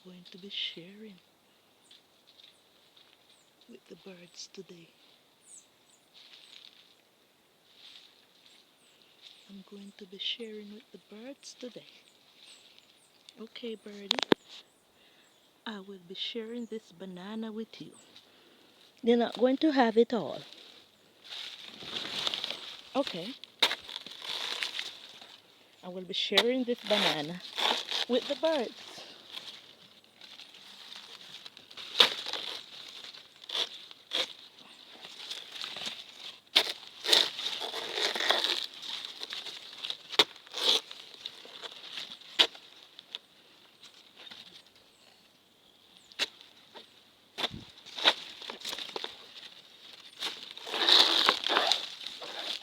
going to be sharing with the birds today. I'm going to be sharing with the birds today. Okay, birdie, I will be sharing this banana with you. You're not going to have it all. Okay, I will be sharing this banana with the birds.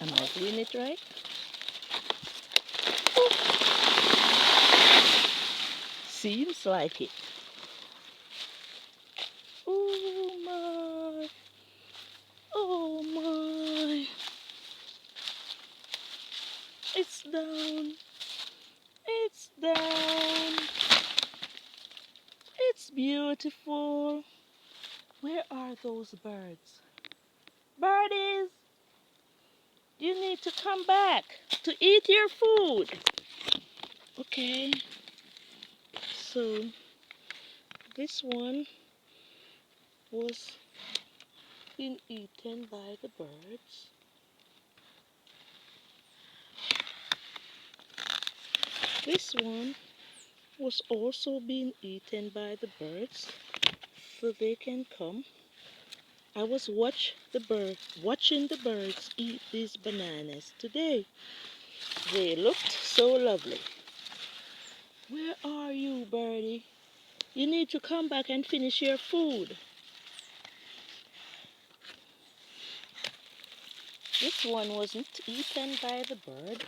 Am I doing it right? Seems like it. Oh my. Oh my. It's down. It's down. It's beautiful. Where are those birds? Birdies, you need to come back to eat your food. Okay, so this one was being eaten by the birds. This one was also being eaten by the birds, so they can come. I was watching the birds eat these bananas today. They looked so lovely. Where are you, birdie? You need to come back and finish your food. This one wasn't eaten by the bird.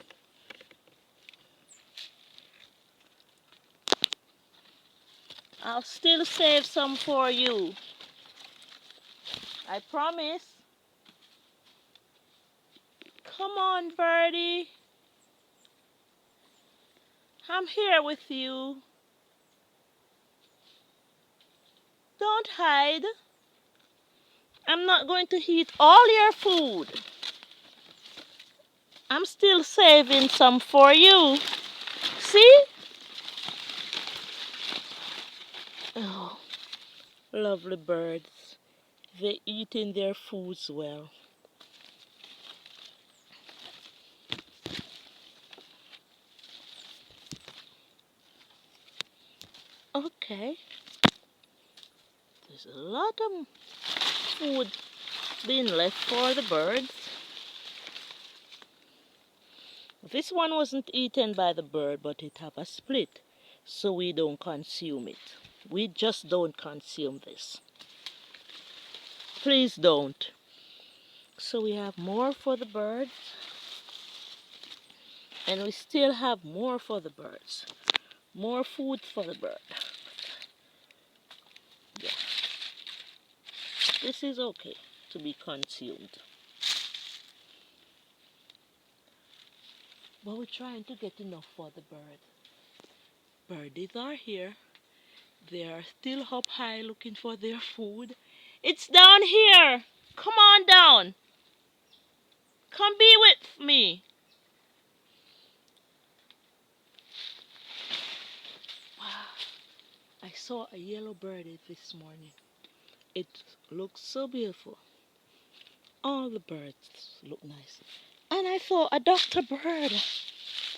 I'll still save some for you. I promise. Come on, birdie. I'm here with you. Don't hide. I'm not going to eat all your food. I'm still saving some for you. See? Oh, lovely birds. They're eating their foods well. Okay. There's a lot of food being left for the birds. This one wasn't eaten by the bird, but it have a split, so we don't consume it. We just don't consume this. Please don't. So we have more for the birds, and we still have more for the birds. More food for the bird. Yeah. This is okay to be consumed. But we're trying to get enough for the bird. Birdies are here. They are still up high looking for their food. It's down here. Come on down. Come be with me. Wow. I saw a yellow birdie this morning. It looks so beautiful. All the birds look nice. And I saw a doctor bird.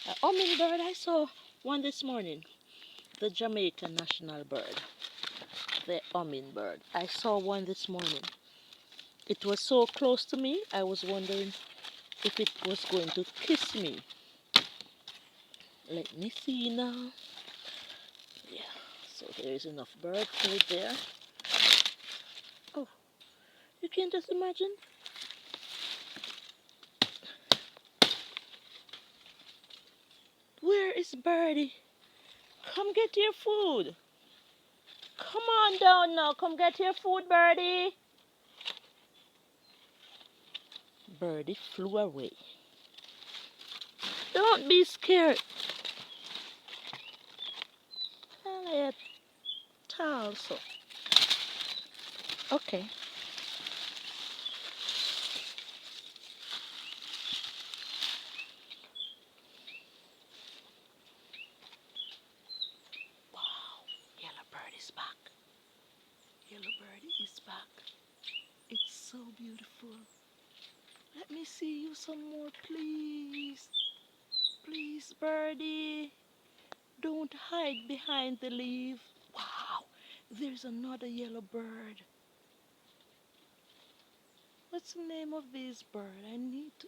A hummingbird. I saw one this morning. The Jamaican national bird. The hummingbird. I saw one this morning. It was so close to me, I was wondering if it was going to kiss me. Let me see now. Yeah, so there is enough bird food there. Oh, you can just imagine. Where is Birdie? Come get your food. Come on down now. Come get your food, Birdie. Birdie flew away. Don't be scared. Elliot, also. Okay. Wow, yellow bird is back. Yellow bird is back. It's so beautiful. Let me see you some more, please. Please, birdie. Don't hide behind the leaf. Wow, there's another yellow bird. What's the name of this bird? I need to.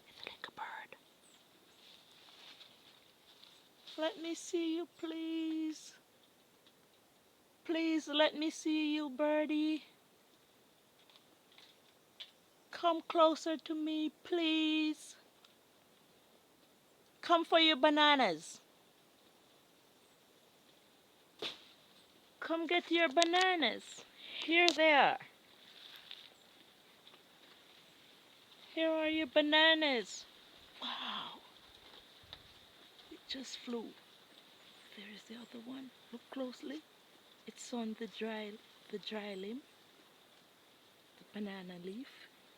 It's like a bird. Let me see you, please. Please let me see you, birdie. Come closer to me, please. Come for your bananas. Come get your bananas. Here they are. Here are your bananas. Wow. It just flew. There is the other one. Look closely. It's on the dry limb, the banana leaf.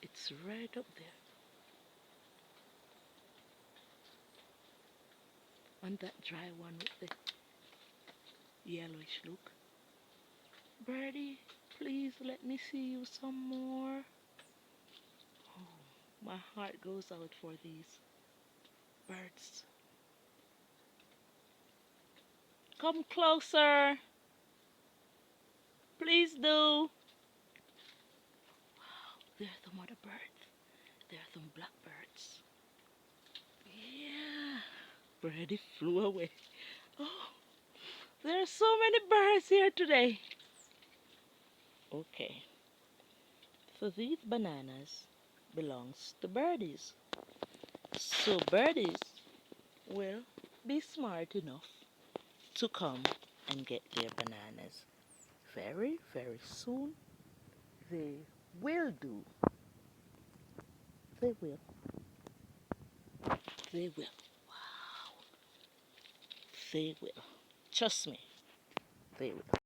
It's right up there. On that dry one with the yellowish look. Birdie, please let me see you some more. Oh, my heart goes out for these birds. Come closer. Please do. There are the mother birds. There are some blackbirds. Yeah. Birdie flew away. Oh, there are so many birds here today. Okay. So these bananas belongs to birdies. So birdies will be smart enough to come and get their bananas. Very, very soon they will do. They will. They will. Wow. They will. Trust me. They will.